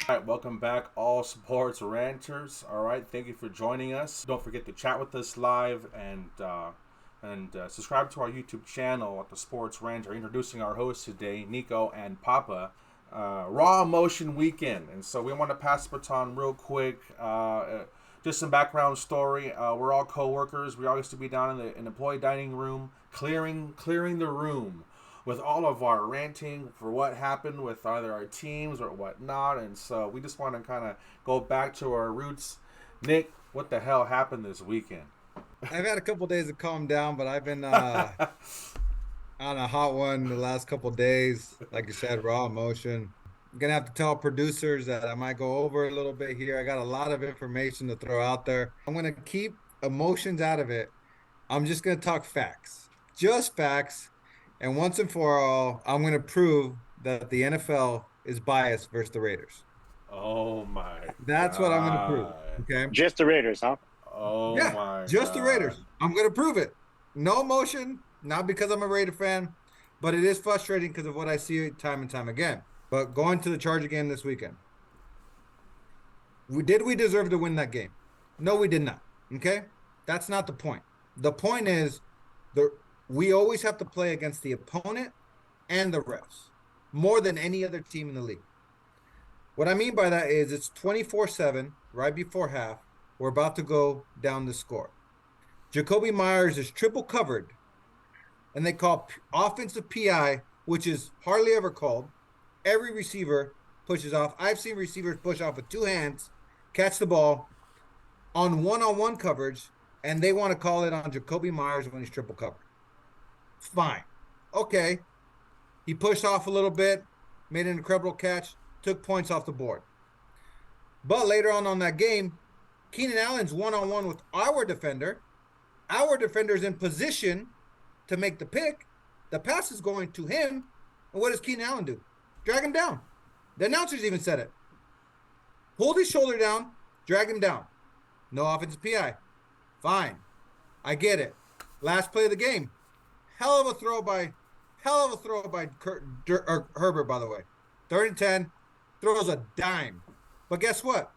All right, welcome back, all sports ranters. All right, thank you for joining us. Don't forget to chat with us live and subscribe to our YouTube channel at the Sports Ranter. Introducing our hosts today, Nico and Papa. Raw Emotion Weekend, and so we want to pass the baton real quick. Just some background story. We're all co-workers. We all used to be down in the employee dining room, clearing the room with all of our ranting for what happened with either our teams or whatnot. And so we just want to kind of go back to our roots. Nick, what the hell happened this weekend? I've had a couple days to calm down, but I've been on a hot one the last couple days. Like you said, raw emotion. I'm gonna have to tell producers that I might go over a little bit here. I got a lot of information to throw out there. I'm gonna keep emotions out of it. I'm just gonna talk facts, just facts. And once and for all, I'm gonna prove that the NFL is biased versus the Raiders. Oh my That's what I'm gonna prove. god. Okay. Just the Raiders, huh? Oh Yeah, my just the god. Raiders. I'm going to prove it. No emotion, not because I'm a Raider fan, but it is frustrating because of what I see time and time again. But going to the Charger game this weekend, did we deserve to win that game? No, we did not. Okay, that's not the point. The point is, we always have to play against the opponent and the refs more than any other team in the league. What I mean by that is it's 24/7 right before half. We're about to go down the score. Jacoby Myers is triple covered, and they call offensive PI, which is hardly ever called. Every receiver pushes off. I've seen receivers push off with two hands, catch the ball on one-on-one coverage, and they want to call it on Jacoby Myers when he's triple covered. Fine. Okay. He pushed off a little bit, made an incredible catch, took points off the board. But later on that game, Keenan Allen's one-on-one with our defender. Our defender's in position to make the pick. The pass is going to him. And what does Keenan Allen do? Drag him down. The announcers even said it. Hold his shoulder down, drag him down. No offensive PI. Fine. I get it. Last play of the game. Hell of a throw by Herbert, by the way. 3rd and 10. Throws a dime. But guess what?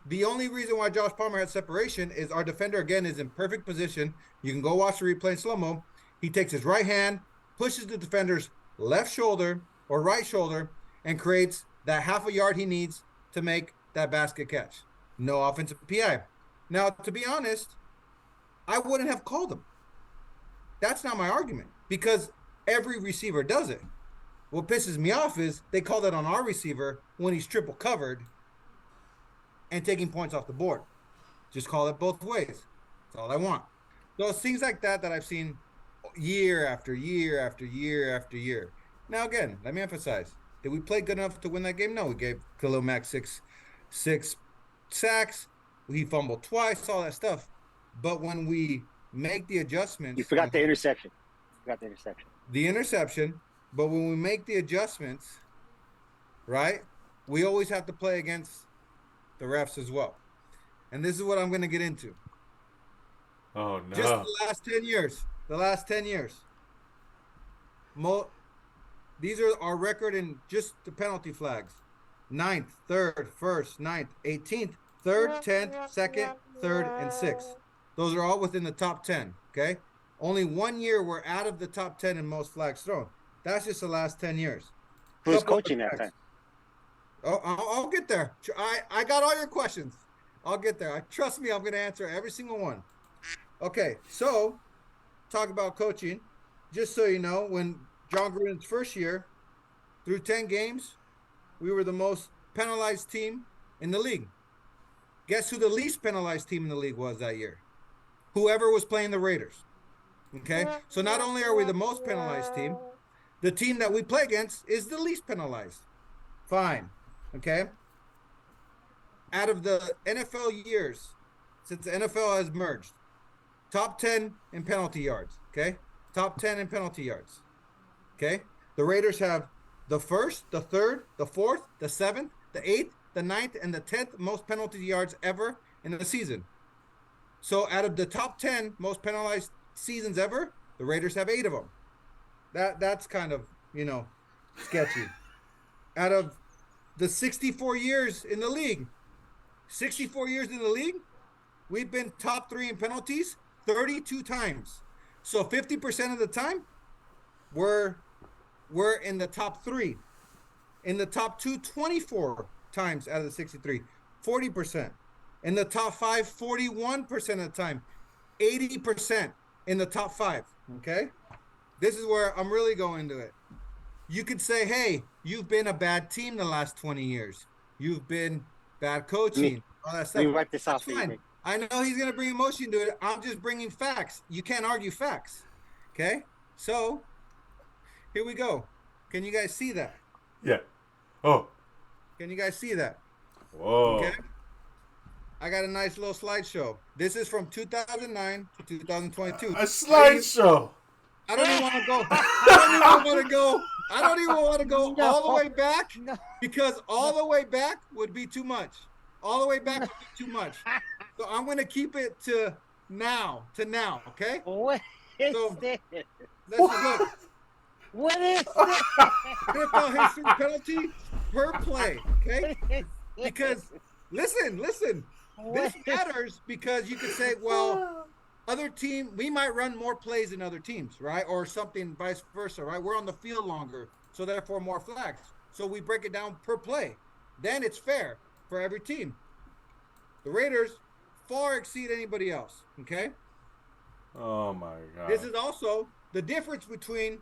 The only reason why Josh Palmer had separation is our defender, again, is in perfect position. You can go watch the replay in slow-mo. He takes his right hand, pushes the defender's left shoulder or right shoulder, and creates that half a yard he needs to make that basket catch. No offensive PI. Now, to be honest, I wouldn't have called him. That's not my argument because every receiver does it. What pisses me off is they call that on our receiver when he's triple covered and taking points off the board. Just call it both ways. That's all I want. So it's things like that I've seen year after year after year after year. Now, again, let me emphasize, did we play good enough to win that game? No, we gave Khalil Mack six sacks. He fumbled twice, all that stuff. But when we make the adjustments. You forgot the interception. The interception. But when we make the adjustments, right, we always have to play against the refs as well. And this is what I'm going to get into. Oh no. Just the last 10 years. These are our record in just the penalty flags. 9th, 3rd, 1st, 9th, 18th, 3rd, 10th, 2nd, 3rd, and 6th. Those are all within the top 10, okay? Only 1 year we're out of the top 10 in most flags thrown. That's just the last 10 years. Who's coaching that time? Oh, I'll get there. I got all your questions. I'll get there. Trust me, I'm going to answer every single one. Okay, so talk about coaching. Just so you know, when John Gruden's first year, through 10 games, we were the most penalized team in the league. Guess who the least penalized team in the league was that year? Whoever was playing the Raiders. Okay, so not only are we the most penalized team, the team that we play against is the least penalized. Fine. Okay. Out of the NFL years, since the NFL has merged, top 10 in penalty yards. Okay. Top 10 in penalty yards. Okay. The Raiders have the 1st, the 3rd, the 4th, the 7th, the 8th, the 9th, and the 10th most penalty yards ever in a season. So out of the top 10 most penalized seasons ever, the Raiders have 8 of them. That's kind of, sketchy. Out of the 64 years in the league. 64 years in the league, we've been top 3 in penalties 32 times. So 50% of the time, we're in the top 3. In the top 2, 24 times out of the 63, 40%. In the top 5, 41% of the time, 80% in the top 5. Okay, this is where I'm really going to it. You could say, hey, you've been a bad team the last 20 years. You've been bad coaching, all that stuff. Let me wipe this That's off. fine. I know he's going to bring emotion to it. I'm just bringing facts. You can't argue facts. Okay? So, here we go. Can you guys see that? Yeah. Oh. Can you guys see that? Whoa. Okay? I got a nice little slideshow. This is from 2009 to 2022. A slideshow. I don't even want to go. I don't even want to go all the way back because all the way back would be too much. All the way back would be too much. So I'm going to keep it to now, okay? What is this? Let's look. What is this? NFL history penalty per play, okay? Because, listen. This matters because you could say, well, other team, we might run more plays than other teams, right? Or something vice versa, right? We're on the field longer, so therefore more flags. So we break it down per play. Then it's fair for every team. The Raiders far exceed anybody else, okay? Oh, my God. This is also the difference between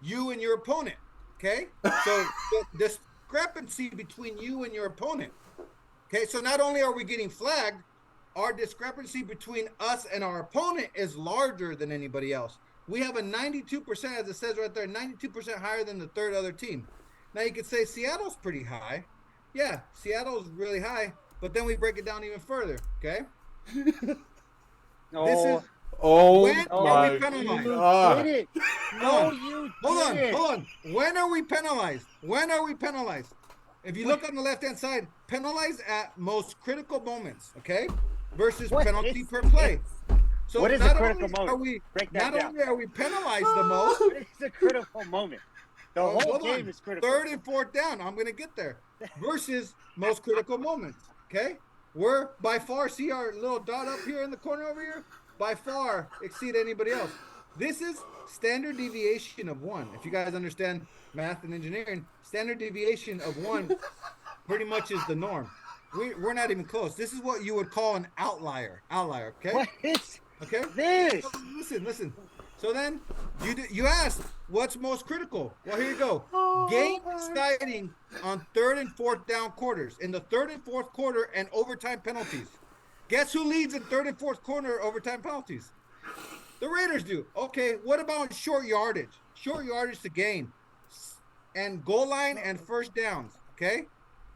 you and your opponent, okay? So the discrepancy between you and your opponent. Okay, so not only are we getting flagged, our discrepancy between us and our opponent is larger than anybody else. We have a 92%, as it says right there, 92% higher than the third other team. Now you could say Seattle's pretty high. Yeah, Seattle's really high, but then we break it down even further, okay? This is when are we penalized? You did it. No, you did. Hold on. When are we penalized? If you look on the left-hand side, penalized at most critical moments, okay? Versus penalty per play. So what is a critical moment? Not only are we penalized the most. What is a critical moment? The whole game is critical. 3rd and 4th down. I'm going to get there. Versus most critical moments, okay? We're by far, see our little dot up here in the corner over here? By far exceed anybody else. This is standard deviation of 1. If you guys understand math and engineering, standard deviation of 1 pretty much is the norm. We're not even close. This is what you would call an outlier. Okay? What is this? So listen. So then you asked, what's most critical? Well, here you go. Game deciding on 3rd and 4th down quarters. In the 3rd and 4th quarter and overtime penalties. Guess who leads in 3rd and 4th quarter overtime penalties? The Raiders do. Okay, what about short yardage? Short yardage to gain. And goal line and first downs, okay?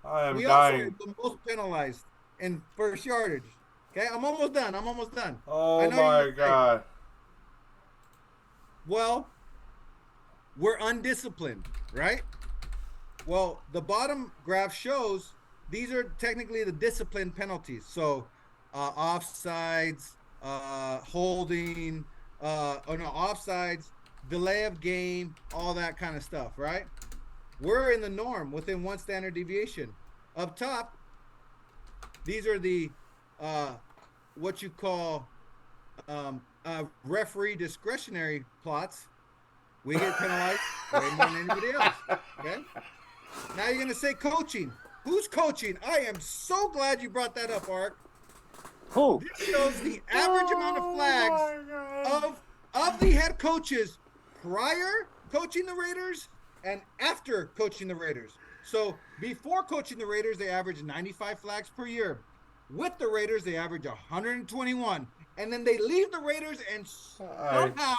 I am we dying. also are the most penalized in first yardage. Okay, I'm almost done. Oh, my God. Well, we're undisciplined, right? Well, the bottom graph shows these are technically the discipline penalties. So, offsides, holding, offsides, delay of game, all that kind of stuff, right? We're in the norm within 1 standard deviation. Up top, these are the what you call referee discretionary plots. We get penalized way more than anybody else. Okay. Now you're gonna say coaching. Who's coaching? I am so glad you brought that up, Art. Who? This shows the average amount of flags of the head coaches prior coaching the Raiders and after coaching the Raiders. So before coaching the Raiders, they averaged 95 flags per year. With the Raiders, they average 121. And then they leave the Raiders and somehow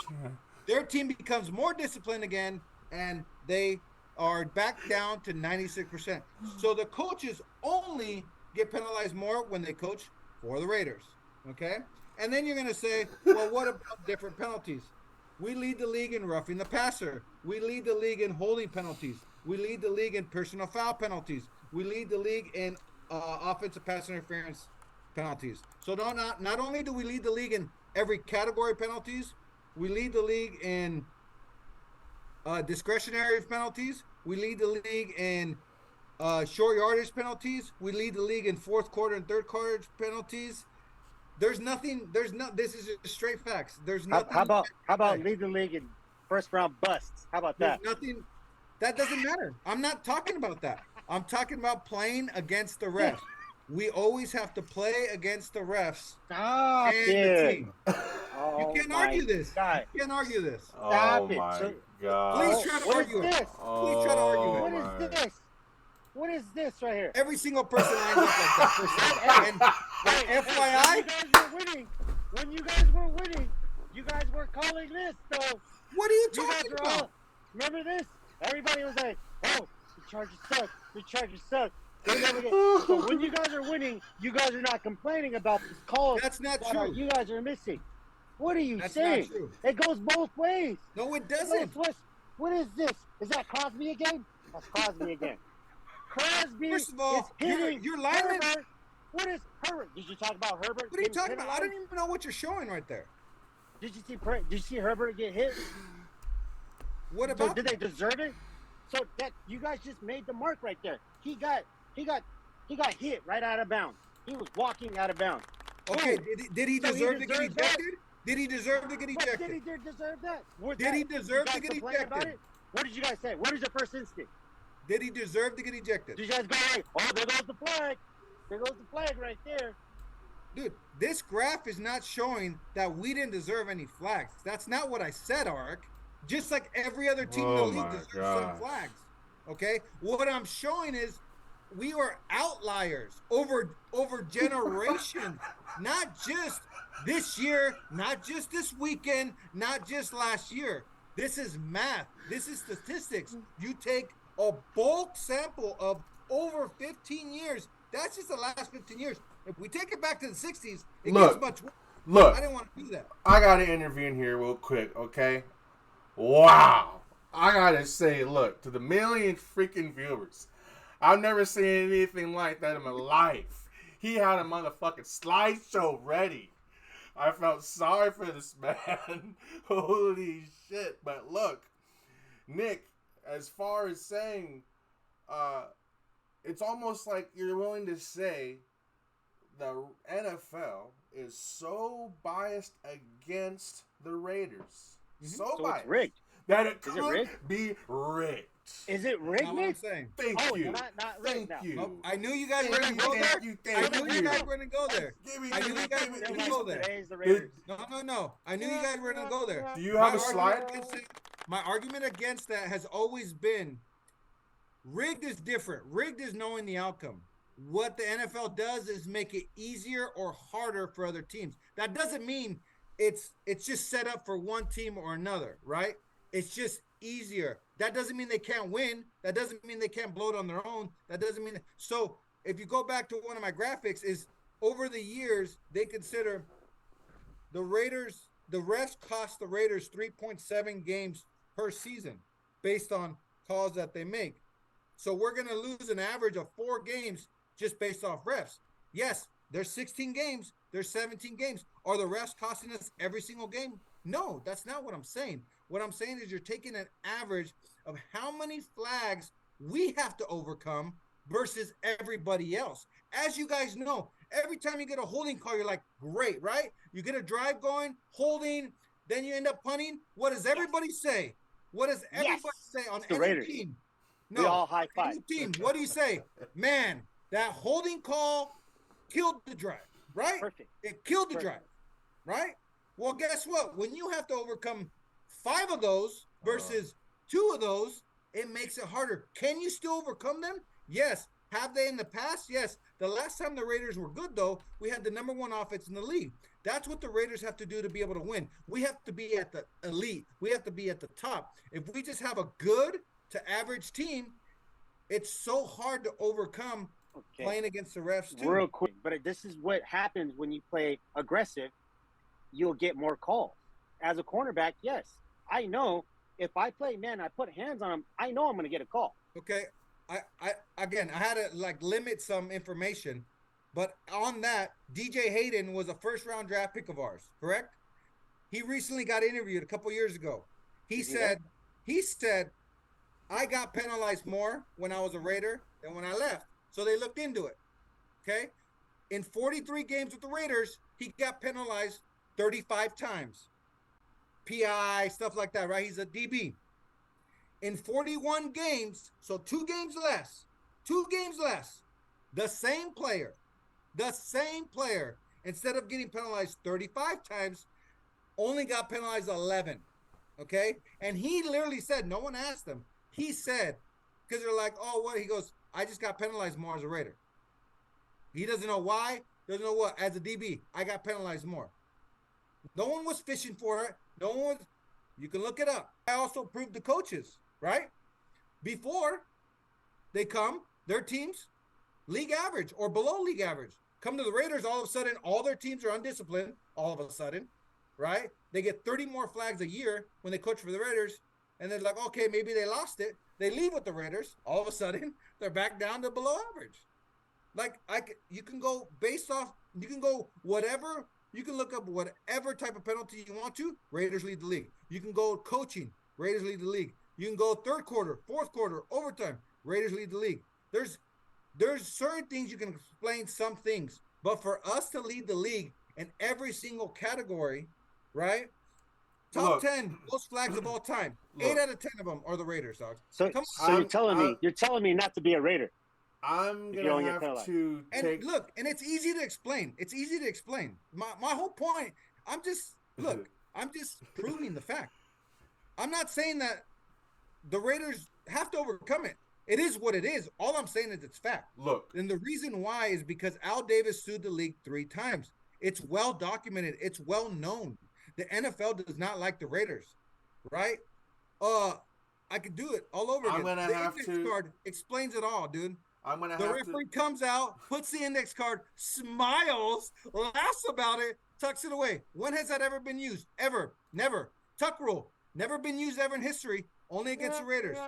their team becomes more disciplined again and they are back down to 96%. So the coaches only get penalized more when they coach for the Raiders, okay? And then you're going to say, well, what about different penalties? We lead the league in roughing the passer. We lead the league in holding penalties. We lead the league in personal foul penalties. We lead the league in offensive pass interference penalties. So not only do we lead the league in every category penalties, we lead the league in discretionary penalties. We lead the league in Short yardage penalties. We lead the league in fourth quarter and third quarter penalties. There's nothing. This is just straight facts. There's nothing. How about lead the league in first round busts? How about that? There's nothing. That doesn't matter. I'm not talking about that. I'm talking about playing against the refs. We always have to play against the refs Stop and it. the team. Oh, You can't argue this. God. You can't argue this. Stop it. my So- God. Please try to What argue is it. this? Please try to argue it. What is this? What is this right here? Every single person lines up like that. And FYI, When you guys were winning, you guys were calling this, though. what are you You guys talking were about? all, remember this? Everybody was like, oh, the Chargers suck. The Chargers suck. They never get. So when you guys are winning, you guys are not complaining about the calls. That's not that true. You guys are missing. What are you That's saying? not true. It goes both ways. No, it doesn't. What is this? Is that Crosby again? That's Crosby again. Crosby First of all, is hitting you're lying. Herbert. What is Herbert? Did you talk about Herbert? What are you getting talking hit about? a I lot? don't even know what you're showing right there. Did you see Herbert get hit? What So about? did they deserve it? So that you guys just made the mark right there. He got hit right out of bounds. He was walking out of bounds. Okay, Boom. did he So he deserve to get deserves that? ejected? Did he deserve to get But ejected? did he deserve that? Did he deserve you to guys get complain about ejected? it? What did you guys say? What is your first instinct? Did he deserve to get ejected? Did you guys go like, oh, there goes the flag. There goes the flag right there. Dude, this graph is not showing that we didn't deserve any flags. That's not what I said, Ark. Just like every other team in the Oh league my deserves gosh. some flags. Okay? What I'm showing is we are outliers over generations. Not just this year, not just this weekend, not just last year. This is math. This is statistics. You take a bulk sample of over 15 years. That's just the last 15 years. If we take it back to the 60s, it Look. gets much worse. Look, I didn't want to do that. I got to intervene here real quick, okay? Wow. I got to say, look, to the million freaking viewers, I've never seen anything like that in my life. He had a motherfucking slideshow ready. I felt sorry for this man. Holy shit. But look, Nick, as far as saying, it's almost like you're willing to say the NFL is so biased against the Raiders. So biased. It's rigged. That it Is it could rigged? be rigged. Is it rigged? Not what I'm Nick? saying. Thank Oh, you. not Thank rigged now. you. Nope. I knew you guys were going to go there. Thank you. I Thank knew you guys were going to go there. Give me I knew you guys were They're going like, to go there. today's the Raiders. No. I knew you guys were going to go there. Do you have a My slide? argument against it- My argument against that has always been rigged is different. Rigged is knowing the outcome. What the NFL does is make it easier or harder for other teams. That doesn't mean it's just set up for one team or another, right? It's just easier. That doesn't mean they can't win. That doesn't mean they can't blow it on their own. That doesn't mean so if you go back to one of my graphics is over the years they consider the refs cost the Raiders 3.7 games per season based on calls that they make. So we're going to lose an average of 4 games just based off refs. Yes, there's 16 games, there's 17 games. Are the refs costing us every single game? No, that's not what I'm saying. What I'm saying is you're taking an average of how many flags we have to overcome versus everybody else. As you guys know, every time you get a holding call, you're like, great, right? You get a drive going, holding, then you end up punting. What does everybody say? What does everybody say on the any Raiders. team? We all high five. Any team, what do you say? Man, that holding call killed the drive, right? Perfect. It killed the Perfect. drive, right? Well, guess what? When you have to overcome 5 of those versus 2 of those, it makes it harder. Can you still overcome them? Yes. Have they in the past? Yes. The last time the Raiders were good, though, we had the number 1 offense in the league. That's what the Raiders have to do to be able to win. We have to be at the elite. We have to be at the top. If we just have a good to average team, it's so hard to overcome playing against the refs, too. Real quick, but this is what happens when you play aggressive. You'll get more calls. As a cornerback, yes, I know if I play man, I put hands on him, I know I'm going to get a call. Okay. I had to limit some information, but on that, DJ Hayden was a first-round draft pick of ours, correct? He recently got interviewed a couple years ago. He said, I got penalized more when I was a Raider than when I left. So they looked into it. Okay. In 43 games with the Raiders, he got penalized 35 times. PI, stuff like that, right? He's a DB. In 41 games, so 2 games less, the same player, instead of getting penalized 35 times, only got penalized 11. Okay. And he literally said, no one asked him. He said, because they're like, oh, what? He goes, I just got penalized more as a Raider. He doesn't know why, doesn't know what. As a DB, I got penalized more. No one was fishing for it. No one was, you can look it up. I also proved the coaches, right? Before they come, their teams, league average or below league average. Come to the Raiders, all of a sudden, all their teams are undisciplined, all of a sudden, right? They get 30 more flags a year when they coach for the Raiders, and they're like, okay, maybe they lost it. They leave with the Raiders. All of a sudden, they're back down to below average. Like, you can go based off, you can go whatever, you can look up whatever type of penalty you want to, Raiders lead the league. You can go coaching, Raiders lead the league. You can go third quarter, fourth quarter, overtime, Raiders lead the league. There's certain things you can explain some things, but for us to lead the league in every single category, right? Top 10 most flags of all time. 8 out of 10 of them are the Raiders, dog. So you're telling me not to be a Raider. I'm gonna have to take. And look, and it's easy to explain. It's easy to explain. My whole point. I'm just proving the fact. I'm not saying that the Raiders have to overcome it. It is what it is. All I'm saying is it's fact. Look, and the reason why is because Al Davis sued the league 3 times. It's well documented. It's well known. The NFL does not like the Raiders, right? I could do it all over again. I'm gonna have to. Card explains it all, dude. The referee comes out, puts the index card, smiles, laughs about it, tucks it away. When has that ever been used? Ever? Never. Tuck rule. Never been used ever in history. Only against the Raiders.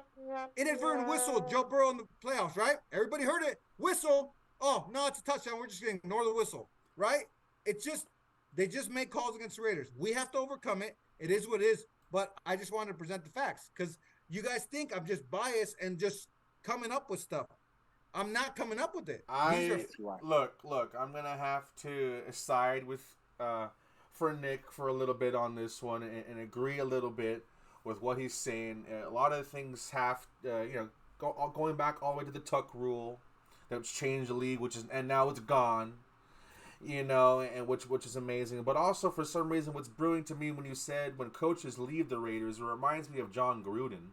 Inadvertent whistle. Joe Burrow in the playoffs, right? Everybody heard it. Whistle. Oh, no, it's a touchdown. We're just going to ignore the whistle, right? It's just, they just make calls against the Raiders. We have to overcome it. It is what it is. But I just wanted to present the facts because you guys think I'm just biased and just coming up with stuff. I'm not coming up with it. Look. I'm gonna have to side with for Nick for a little bit on this one and agree a little bit with what he's saying. A lot of things have going back all the way to the Tuck rule that's changed the league, and now it's gone. And which is amazing. But also for some reason, what's brewing to me when you said when coaches leave the Raiders, it reminds me of John Gruden.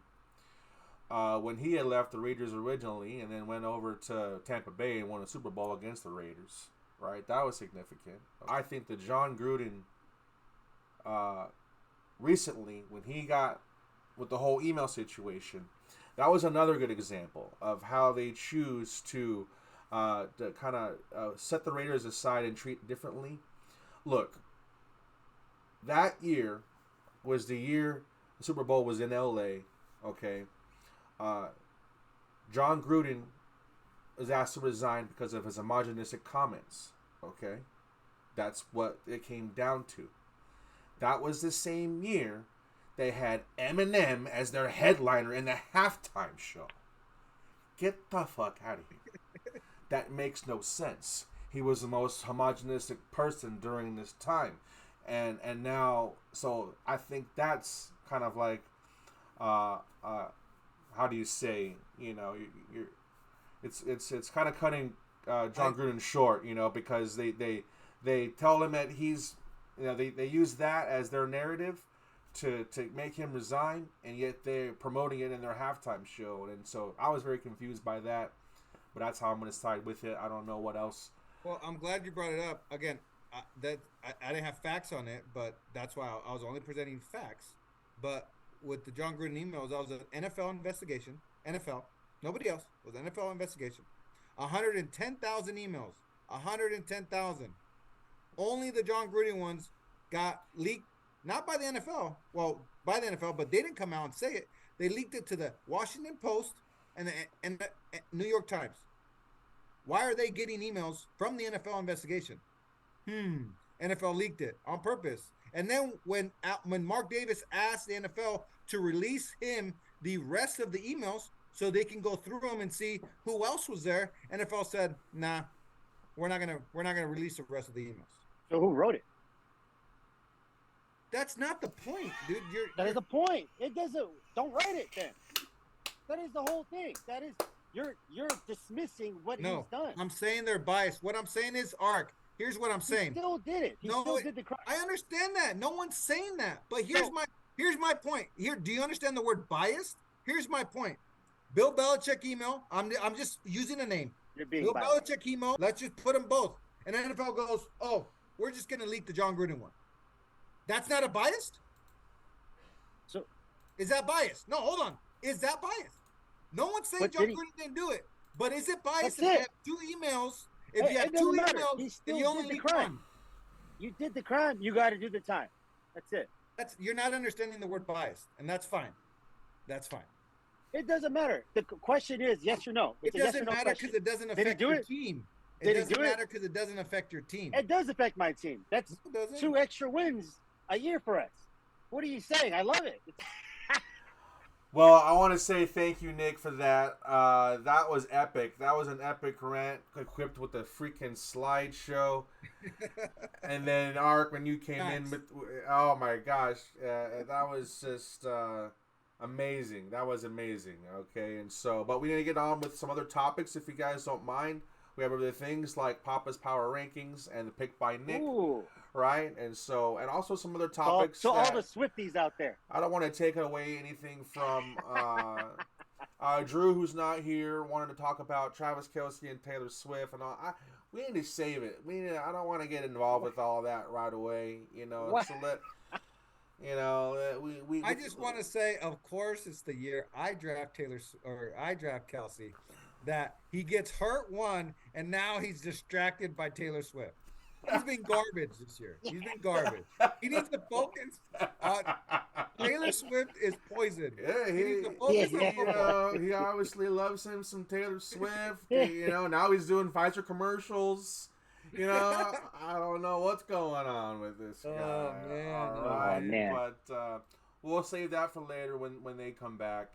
When he had left the Raiders originally and then went over to Tampa Bay and won a Super Bowl against the Raiders, right? That was significant. I think that John Gruden recently, when he got with the whole email situation, that was another good example of how they choose to kind of set the Raiders aside and treat differently. Look, that year was the year the Super Bowl was in L.A., okay? John Gruden was asked to resign because of his homogenistic comments. Okay, that's what it came down to. That was the same year they had Eminem as their headliner in the halftime show. Get the fuck out of here. That makes no sense. He was the most homogenistic person during this time, and now, so I think that's kind of like how do you say, you're it's kind of cutting John Gruden short, because they tell him that he's, they use that as their narrative to make him resign, and yet they're promoting it in their halftime show. And so I was very confused by that, but that's how I'm going to side with it. I don't know what else. Well, I'm glad you brought it up. Again, I didn't have facts on it, but that's why I was only presenting facts. But with the John Gruden emails, that was an NFL investigation. NFL, nobody else. It was an NFL investigation. 110,000 emails. 110,000. Only the John Gruden ones got leaked, not by the NFL. Well, by the NFL, but they didn't come out and say it. They leaked it to the Washington Post and the New York Times. Why are they getting emails from the NFL investigation? NFL leaked it on purpose. And then when Mark Davis asked the NFL to release him the rest of the emails so they can go through them and see who else was there. NFL said, nah, we're not gonna release the rest of the emails. So who wrote it? That's not the point, dude. That is the point. It doesn't. Don't write it then. That is the whole thing. That is you're dismissing what he's done. I'm saying they're biased. What I'm saying is, Ark. Here's what I'm saying. He still did it. He still did the crime. I understand that. No one's saying that. But here's my point. Here, do you understand the word biased? Here's my point. Bill Belichick email. I'm just using a name. You're being Bill biased. Belichick email. Let's just put them both. And NFL goes, oh, we're just gonna leak the John Gruden one. That's not a biased? So is that biased? No, hold on. Is that biased? No one's saying John Gruden didn't do it. But is it biased if you have two emails? If you have two emails, then you only leak one. You did the crime. You got to do the time. That's it. You're not understanding the word biased, and that's fine. That's fine. It doesn't matter. The question is yes or no. It doesn't matter because it doesn't affect your team. It doesn't matter because it doesn't affect your team. It does affect my team. That's 2 extra wins a year for us. What are you saying? I love it. Well, I want to say thank you, Nick, for that. That was epic. That was an epic rant equipped with a freaking slideshow. And then, Ark, when you came in, with, oh my gosh, that was just amazing. That was amazing. Okay, and so, but we need to get on with some other topics if you guys don't mind. We have other things like Papa's Power Rankings and the Pick by Nick. Ooh. Right, and so, and also some other topics. So all the Swifties out there. I don't want to take away anything from Drew, who's not here, wanted to talk about Travis Kelce and Taylor Swift and all. We need to save it. I don't want to get involved with all that right away. You know, what? So let we. I just want to say, of course, it's the year I draft Kelce. That he gets hurt one, and now he's distracted by Taylor Swift. He's been garbage this year. He's been garbage. He needs to focus on Taylor Swift is poison. Yeah, he obviously loves him some Taylor Swift. Now he's doing Pfizer commercials. I don't know what's going on with this guy. Oh man, all right, man. But we'll save that for later when they come back.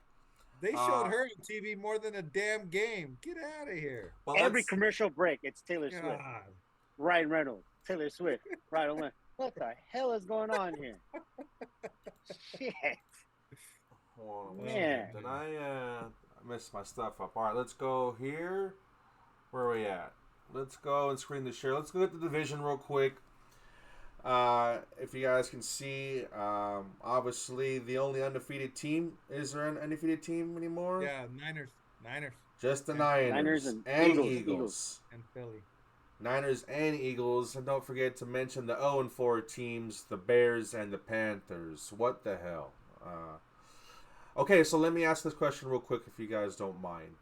They showed her on TV more than a damn game. Get out of here. Well, every commercial break, it's Taylor Swift. Ryan Reynolds, Taylor Swift, right on. What the hell is going on here? Shit. Hold on, man. Did I messed my stuff up? All right, let's go here. Where are we at? Let's go and screen the share. Let's go at the division real quick. If you guys can see, obviously the only undefeated team. Is there an undefeated team anymore? Yeah, Niners. Just the Niners and Eagles. And Philly. Niners and Eagles, and don't forget to mention the 0-4 teams, the Bears and the Panthers. What the hell? Okay, so let me ask this question real quick if you guys don't mind.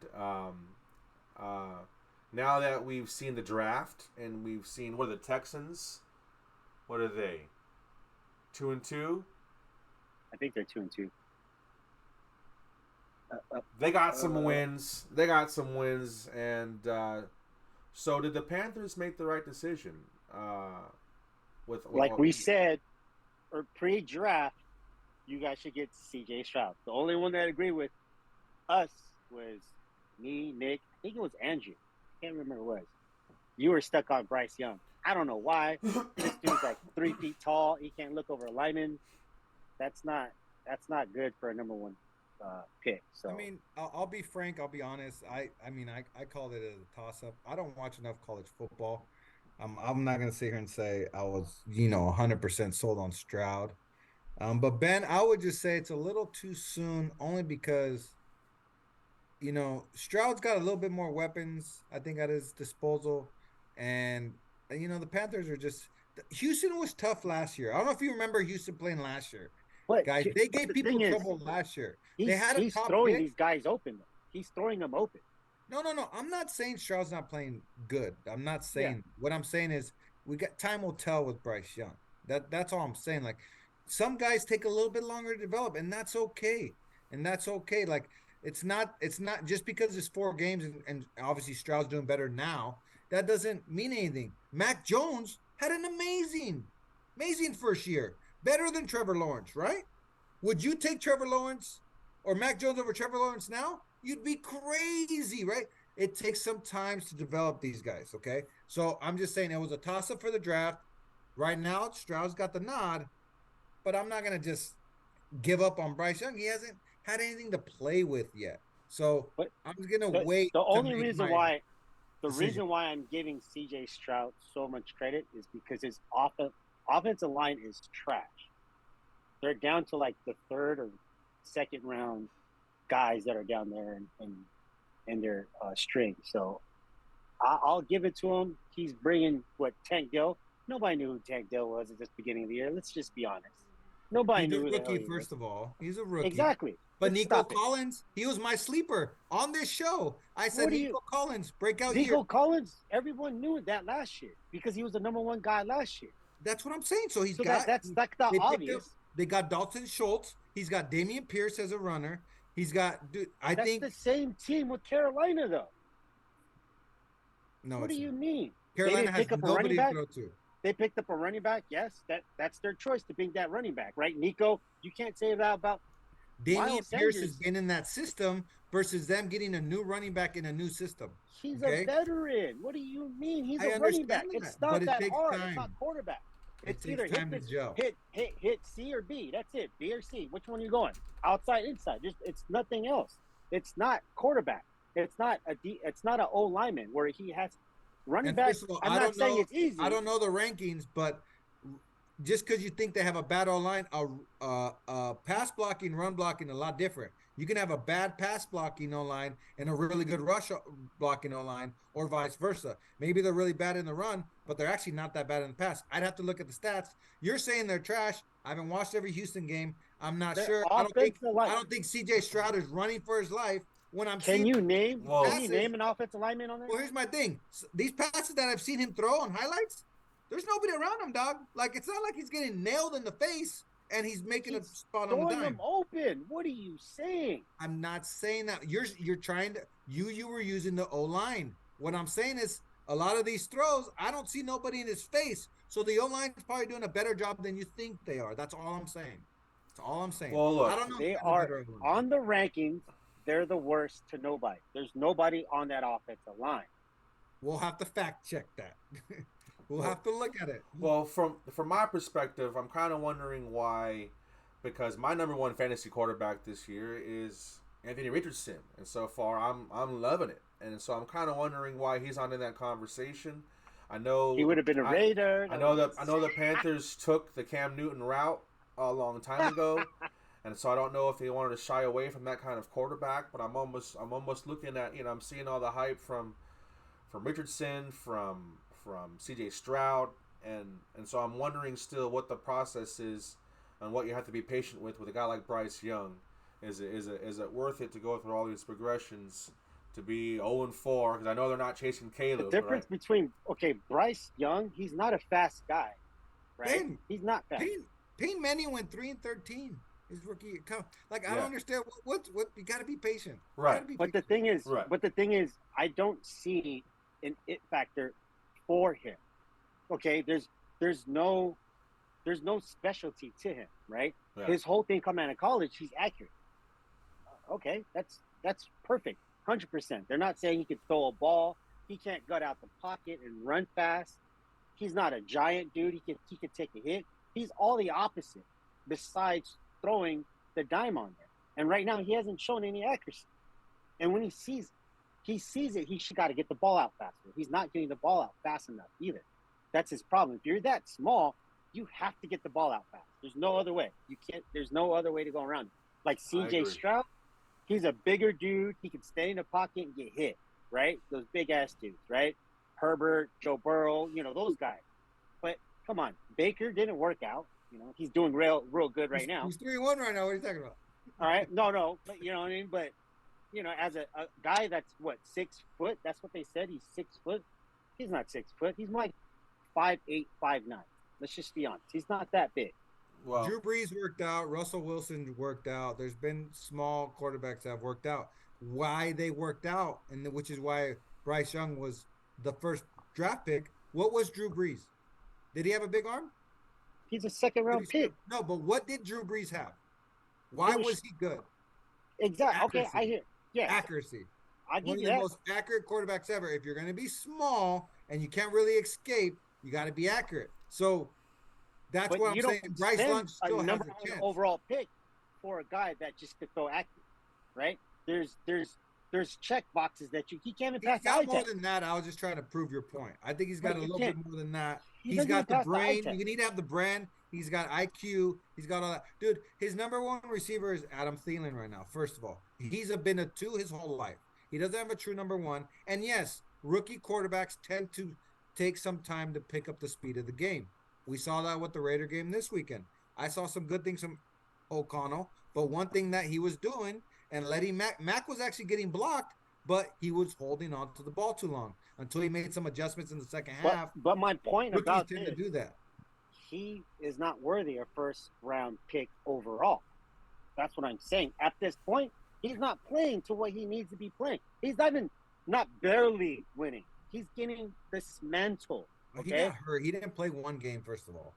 Now that we've seen the draft and we've seen, what are the Texans? What are they? 2-2? I think they're 2-2. They got some wins. And so did the Panthers make the right decision? We said, or pre-draft, you guys should get C.J. Stroud. The only one that agreed with us was me, Nick. I think it was Andrew. I can't remember who it was. You were stuck on Bryce Young. I don't know why. This dude's like 3 feet tall. He can't look over a lineman. That's not good for a number one pick. So I mean, I'll be frank. I'll be honest. I called it a toss-up. I don't watch enough college football. I'm not gonna sit here and say I was 100% sold on Stroud. But Ben, I would just say it's a little too soon, only because Stroud's got a little bit more weapons, I think, at his disposal, and the Panthers are just. Houston was tough last year. I don't know if you remember Houston playing last year. But guys, they gave people trouble last year. He's throwing these guys open. He's throwing them open. No. I'm not saying Stroud's not playing good. I'm not saying. What I'm saying is time will tell with Bryce Young. That's all I'm saying. Like, some guys take a little bit longer to develop, and that's okay. Like, it's not just because it's 4 games and obviously Stroud's doing better now. That doesn't mean anything. Mac Jones had an amazing first year. Better than Trevor Lawrence, right? Would you take Trevor Lawrence or Mac Jones over Trevor Lawrence now, you'd be crazy, right? It takes some time to develop these guys, okay? So I'm just saying it was a toss-up for the draft. Right now, Stroud's got the nod, but I'm not going to just give up on Bryce Young. He hasn't had anything to play with yet. So But I'm going to the wait the to only make reason my why the decision. reason why I'm giving CJ Stroud so much credit is because his offensive line is trash. They're down to like the third or second round guys that are down there in their string. So I'll give it to him. He's bringing Tank Dell. Nobody knew who Tank Dell was at the beginning of the year. Let's just be honest. Nobody He's a knew who the hell rookie, he was. first of all. He's a rookie. Exactly. But Let's Nico stop it. Collins, he was my sleeper on this show. I said What do Nico Collins, breakout Nico year. Collins, everyone knew that last year because he was the number one guy last year. That's what I'm saying. So he's So got that's like the they picked obvious. up, they got Dalton Schultz. He's got Damian Pierce as a runner. He's got dude. I That's think the same team with Carolina though. no. What do It's you not. mean? Carolina has Pick up a nobody running to back. throw to. They picked up a running back. Yes, that's their choice to bring that running back, right? Nico, you can't say that about Damian Miles Pierce Sanders. has been in that system versus them getting a new running back in a new system. He's Okay? a veteran. What do you mean? He's I a running back. understand It's that, not but it that takes hard. time. It's not quarterback. It It's takes either time to gel. hit C or B. That's it. B or C. Which one are you going? Outside, inside. It's nothing else. It's not quarterback. It's not an O lineman where he has running And back. first of all, I'm I not don't saying know. it's easy. I don't know the rankings, but just because you think they have a bad O line, pass blocking, run blocking, a lot different. You can have a bad pass blocking O line and a really good rush blocking O line, or vice versa. Maybe they're really bad in the run, but they're actually not that bad in the pass. I'd have to look at the stats. You're saying they're trash. I haven't watched every Houston game. I'm not Their sure. offensive line. I don't think CJ Stroud is running for his life when I'm Can seeing you name? Well- Can you name an offensive lineman on there? well, here's my thing. These passes that I've seen him throw on highlights, there's nobody around him, dog. Like, it's not like he's getting nailed in the face and he's making a spot on the Throwing dime. them open. What are you saying? I'm not saying that. You're trying to you were using the O line. What I'm saying is a lot of these throws, I don't see nobody in his face. So the O line is probably doing a better job than you think they are. That's all I'm saying. That's all I'm saying. Well, look, I don't know. They if are better O-line. on the rankings. They're the worst to nobody. There's nobody on that offensive line. We'll have to fact check that. We'll have to look at it. Well, from my perspective, I'm kind of wondering why, because my number one fantasy quarterback this year is Anthony Richardson, and so far I'm loving it, and so I'm kind of wondering why he's not in that conversation. I know He would have been a Raider. I know the Panthers took the Cam Newton route a long time ago, and so I don't know if they wanted to shy away from that kind of quarterback. But I'm almost looking at, I'm seeing all the hype from Richardson, from CJ Stroud, and so I'm wondering still what the process is and what you have to be patient with a guy like Bryce Young. Is it worth it to go through all these progressions to be 0-4? Because I know they're not chasing Caleb. The difference between Bryce Young, he's not a fast guy, right? He's not fast. Peyton Manning went 3-13 his rookie year. I don't understand what you got to be patient. Right. But the thing is, I don't see an it factor for him. Okay, there's no specialty to him, right? Yeah. His whole thing coming out of college, he's accurate. Okay, that's perfect, 100%. They're not saying he could throw a ball. He can't gut out the pocket and run fast. He's not a giant dude. He could take a hit. He's all the opposite, besides throwing the dime on there. And right now, he hasn't shown any accuracy. And when he sees it, he's got to get the ball out faster. He's not getting the ball out fast enough either. That's his problem. If you're that small, you have to get the ball out fast. There's no other way. There's no other way to go around it. Like CJ Stroud, he's a bigger dude. He can stay in the pocket and get hit, right? Those big ass dudes, right? Herbert, Joe Burrow, those guys. But come on, Baker didn't work out. He's doing real good right now. He's 3-1 right now. What are you talking about? All right, no, but you know what I mean. But as a guy that's 6 foot, that's what they said. He's 6 foot. He's not 6 foot. He's like 5'8", 5'9". Let's just be honest. He's not that big. Well, Drew Brees worked out. Russell Wilson worked out. There's been small quarterbacks that have worked out. Why they worked out, and which is why Bryce Young was the first draft pick. What was Drew Brees? Did he have a big arm? He's a second-round pick. No, but what did Drew Brees have? Why was he good? Exactly. Okay, Accuracy. I hear. Yes, Accuracy. I One give of you the that. most accurate quarterbacks ever. If you're going to be small and you can't really escape, you got to be accurate. So that's But what I'm you don't saying. Bryce spend Young a still has number a one chance. overall pick for a guy that just could throw accurate, right? There's check boxes that he can't even He's pass the got eye more test. than that. I was just trying to prove your point. I think he's got But a you little can't. bit more than that. He He's doesn't even got the pass the eye brain. test. You need to have the brand. He's got IQ. He's got all that. Dude, his number one receiver is Adam Thielen right now. First of all, he's been a two his whole life. He doesn't have a true number one. And yes, rookie quarterbacks tend to take some time to pick up the speed of the game. We saw that with the Raider game this weekend. I saw some good things from O'Connell, but one thing that he was doing and letting Mac was actually getting blocked, but he was holding on to the ball too long until he made some adjustments in the second half. But my point Rookies about tend this, to do that. he is not worthy of first round pick overall. That's what I'm saying. At this point, he's not playing to what he needs to be playing. He's not barely winning. He's getting dismantled. He Okay, got hurt. He didn't play one game, first of all.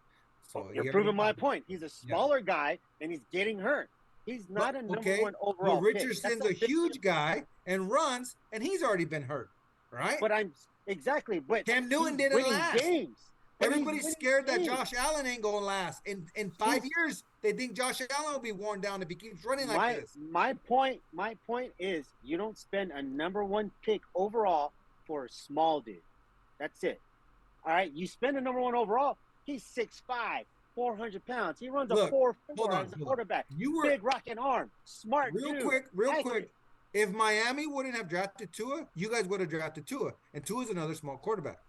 So you're proving my point. He's a Yeah. smaller guy and he's getting hurt. He's not a number one But overall pick. Richardson's That's a huge guy and runs, and he's already been hurt, right? But but Cam Newton he's didn't winning last. games. But Everybody's he's scared winning that games. Josh Allen ain't going to last. In 5 years, they think Josh Allen will be worn down if he keeps running like this. My point is you don't spend a number one pick overall for a small dude. That's it. All right, you spend a number one overall. He's 6'5", 400 pounds. He runs a 4.4 as a quarterback. Big rocking arm, smart dude. Real quick. If Miami wouldn't have drafted Tua, you guys would have drafted Tua, and Tua's another small quarterback.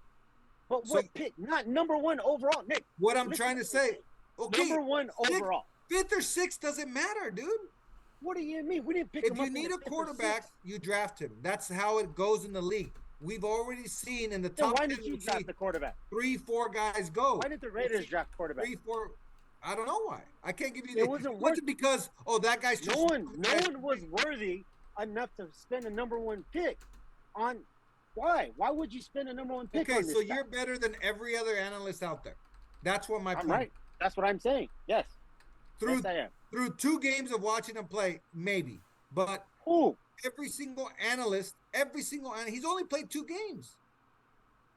But what pick? Not number one overall, Nick. What I'm trying to say, okay, number one overall, fifth or sixth doesn't matter, dude. What do you mean? We didn't pick him up. If you need a quarterback, you draft him. That's how it goes in the league. We've already seen in the top. Why did you draft the quarterback? 3-4 guys go. Why did the Raiders draft quarterback? 3-4. I don't know why. I can't give you. It wasn't because that guy's no one was worthy enough to spend a number one pick on. Why? Why would you spend a number one pick? Okay, so you're better than every other analyst out there. That's what my point. Right. That's what I'm saying. Yes. Through 2 games of watching him play, maybe, but every single analyst, he's only played 2 games.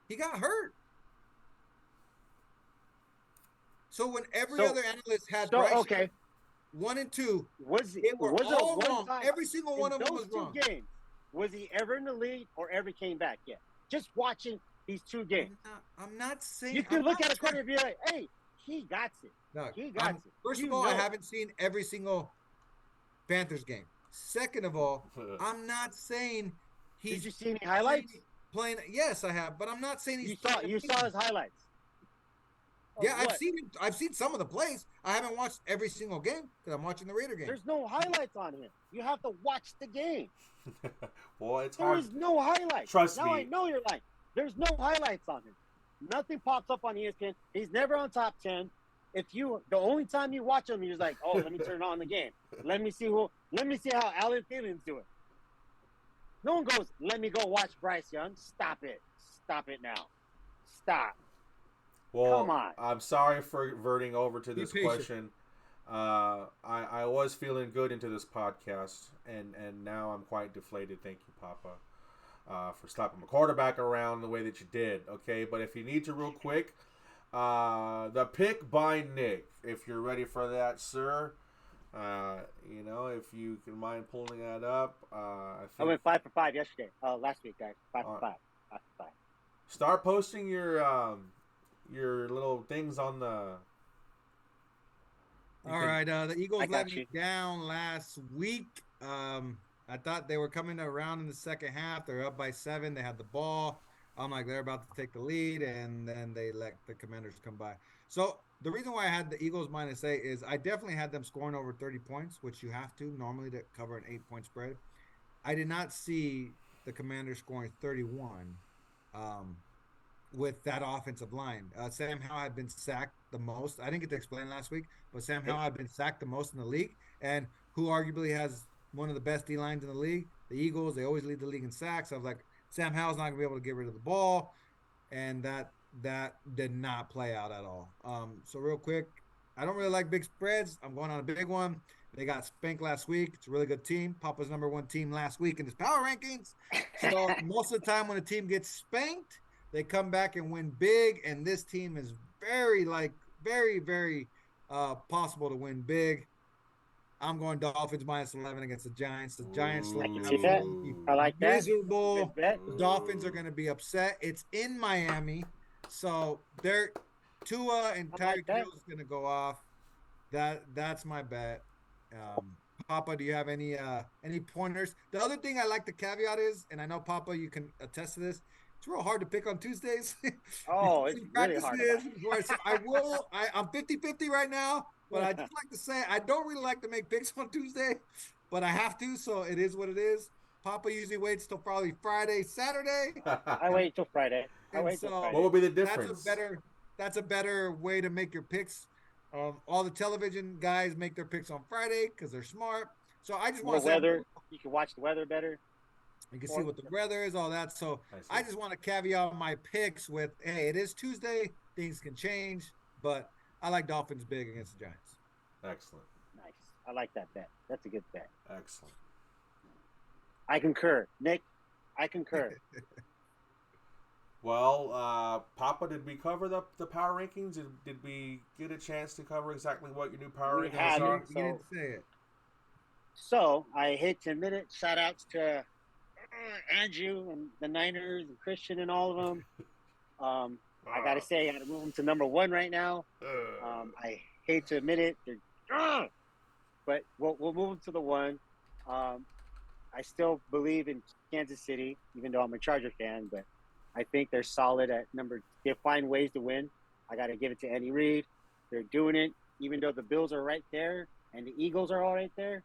He got hurt. So when every other analyst had Bryce 1 and 2, they were all wrong. Every single one of them was wrong. Games, was he ever in the league or ever came back yet? Just watching these 2 games. I'm not saying you can look at a quarter and be like, "Hey, he got it." No, he got it. First of all, I haven't seen every single Panthers game. Second of all, I'm not saying he's. Did you see any highlights? Playing? Yes, I have, but I'm not saying he's. You saw his highlights. Yeah, I've seen some of the plays. I haven't watched every single game because I'm watching the Raider game. There's no highlights on him. You have to watch the game. Well, it's hard. There is no highlights. Trust me. Now I know you're lying. There's no highlights on him. Nothing pops up on ESPN. He's never on top 10. The only time you watch him, you're like, oh, let me turn on the game. Let me see how Alan Thielen's doing. No one goes, let me go watch Bryce Young. Stop it. Stop it now. Stop. Well, come on. I'm sorry for verting over to this question. I was feeling good into this podcast, and now I'm quite deflated. Thank you, Papa, for slapping my quarterback around the way that you did. Okay, but if you need to real quick, the pick by Nick, if you're ready for that, sir. If you can mind pulling that up. I went 5 for 5 yesterday. Last week, guys. 5 for 5. 5 for 5. Start posting your little things on the. All right, the Eagles let me down last week. I thought they were coming around in the second half. They're up by 7. They had the ball. I'm like, they're about to take the lead, and then they let the Commanders come by. So the reason why I had the Eagles -8 is I definitely had them scoring over 30 points, which you have to normally to cover an 8-point spread. I did not see the Commanders scoring 31 with that offensive line. Sam Howell had been sacked the most. I didn't get to explain last week, but Sam Howell had been sacked the most in the league, and who arguably has one of the best D-lines in the league, the Eagles. They always lead the league in sacks. I was like, Sam Howell's not going to be able to get rid of the ball, and that did not play out at all. So real quick, I don't really like big spreads. I'm going on a big one. They got spanked last week. It's a really good team. Papa's #1 team last week in his power rankings. So most of the time when a team gets spanked, they come back and win big. And this team is very possible to win big. I'm going Dolphins -11 against the Giants. The Giants look I can see that. absolutely I like that. miserable. Good bet. The Dolphins are going to be upset. It's in Miami, so they're Tua and I like Tyreek that. Hill is going to go off. That's my bet. Papa, do you have any pointers? The other thing I like the caveat is, and I know Papa, you can attest to this. It's real hard to pick on Tuesdays. Oh, it's really hard. So I'm 50-50 right now, but I just like to say I don't really like to make picks on Tuesday, but I have to, so it is what it is. Papa usually waits till probably Friday, Saturday. I wait till Friday. What would be the difference? That's a better way to make your picks. All the television guys make their picks on Friday because they're smart. So I just want to say weather. You can watch the weather better. You can see what the weather is, all that. So I just want to caveat my picks with, hey, it is Tuesday. Things can change, but I like Dolphins big against the Giants. Excellent. Nice. I like that bet. That's a good bet. Excellent. I concur. Nick, I concur. Well, Papa, did we cover the power rankings? Did we get a chance to cover exactly what your new power We rankings haven't. are? You didn't say it. So I hate to admit it. Shout outs to Andrew and the Niners and Christian and all of them. I gotta say, I gotta move them to #1 right now. I hate to admit it, but we'll move them to the 1. I still believe in Kansas City, even though I'm a Charger fan. But I think they're solid at number. They find ways to win. I gotta give it to Andy Reid. They're doing it, even though the Bills are right there and the Eagles are all right there.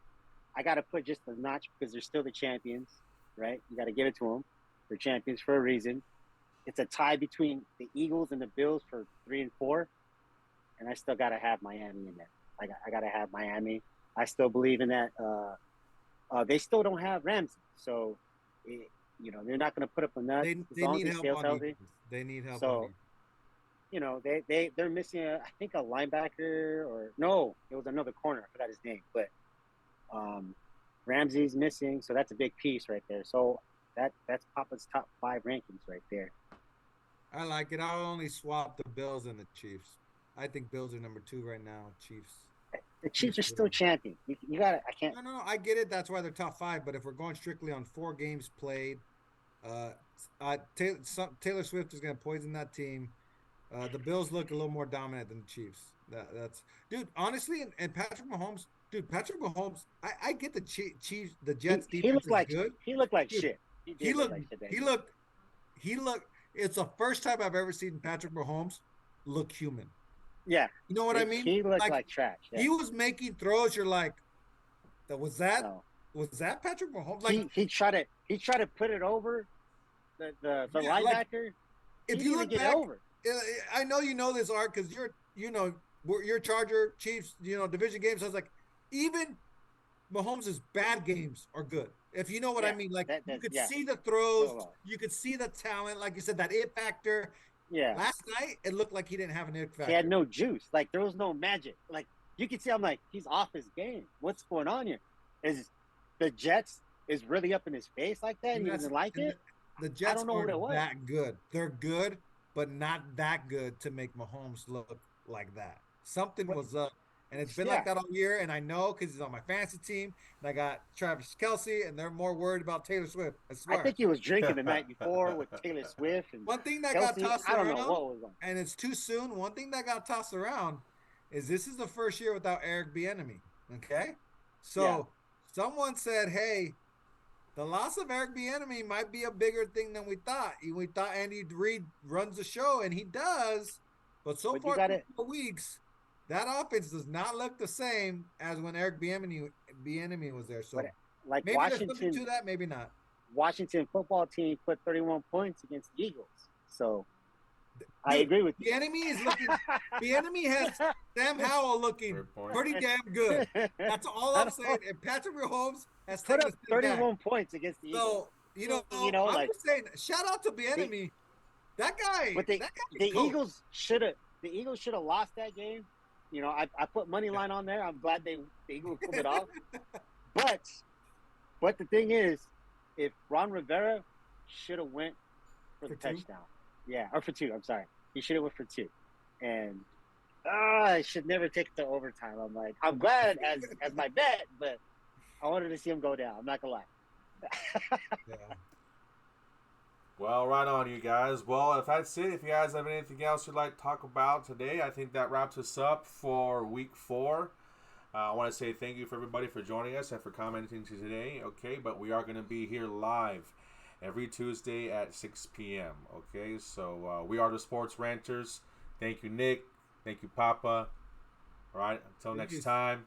I gotta put just a notch because they're still the champions. Right? You got to give it to them. They're champions for a reason. It's a tie between the Eagles and the Bills for 3 and 4, and I still got to have Miami in there. I got to have Miami. I still believe in that. They still don't have Ramsey, so they're not going to put up a nut. They need help on healthy. They need help. So, they're missing I think a linebacker or no, it was another corner. I forgot his name, but Ramsey's missing, so that's a big piece right there. So that's Papa's top 5 rankings right there. I like it. I'll only swap the Bills and the Chiefs. I think Bills are #2 right now. Chiefs. The Chiefs are still champions. You got it. I can't. No, I get it. That's why they're top 5. But if we're going strictly on 4 games played, Taylor Swift is going to poison that team. The Bills look a little more dominant than the Chiefs. That's dude. Honestly, and Patrick Mahomes. Dude, Patrick Mahomes, I get the Chiefs, the Jets defense he looked like good. He looked like Dude, shit. He looked. It's the first time I've ever seen Patrick Mahomes look human. Yeah. You know what I mean? He looked like trash. Yeah. He was making throws. You're like, was that Patrick Mahomes? Like he tried to put it over the linebacker. Like, if you look back, over. I know you know this, Art, because you're Charger Chiefs, division games. I was like, even Mahomes' bad games are good. If you know what I mean, like you could see the throws, you could see the talent, like you said, that it factor. Yeah. Last night, it looked like he didn't have an it factor. He had no juice. Like there was no magic. Like you could see, I'm like, he's off his game. What's going on here? Is the Jets is really up in his face like that? And he doesn't like it. The Jets aren't that good. They're good, but not that good to make Mahomes look like that. Something was up. And it's been like that all year, and I know because he's on my fantasy team, and I got Travis Kelce, and they're more worried about Taylor Swift. I think he was drinking the night before with Taylor Swift. And one thing that Kelce, got tossed around, I don't know what was on. And it's too soon. One thing that got tossed around is this is the first year without Eric Bieniemy. Okay, so someone said, "Hey, the loss of Eric Bieniemy might be a bigger thing than we thought. We thought Andy Reid runs the show, and he does, but far, 4 weeks." That offense does not look the same as when Eric Bieniemy was there. So like maybe Washington, there's something to that, maybe not. Washington football team put 31 points against the Eagles. So I agree with you. Bieniemy has Sam Howell looking pretty damn good. That's all I'm saying. And Patrick Mahomes has put up 31 points against the Eagles. So I'm just saying, shout out to Bieniemy. That guy. But the Eagles should have lost that game. You know, I put money line on there. I'm glad the Eagles pulled it off. But the thing is, if Ron Rivera should have went for the touchdown, or for 2. I'm sorry, he should have went for 2, and I should never take it to overtime. I'm like, I'm glad as my bet, but I wanted to see him go down. I'm not gonna lie. Yeah. Well, right on, you guys. Well, if that's it, if you guys have anything else you'd like to talk about today, I think that wraps us up for week 4. I want to say thank you for everybody for joining us and for commenting today. Okay, but we are going to be here live every Tuesday at 6 p.m. Okay, so we are the Sports Ranters. Thank you, Nick. Thank you, Papa. All right, until next time.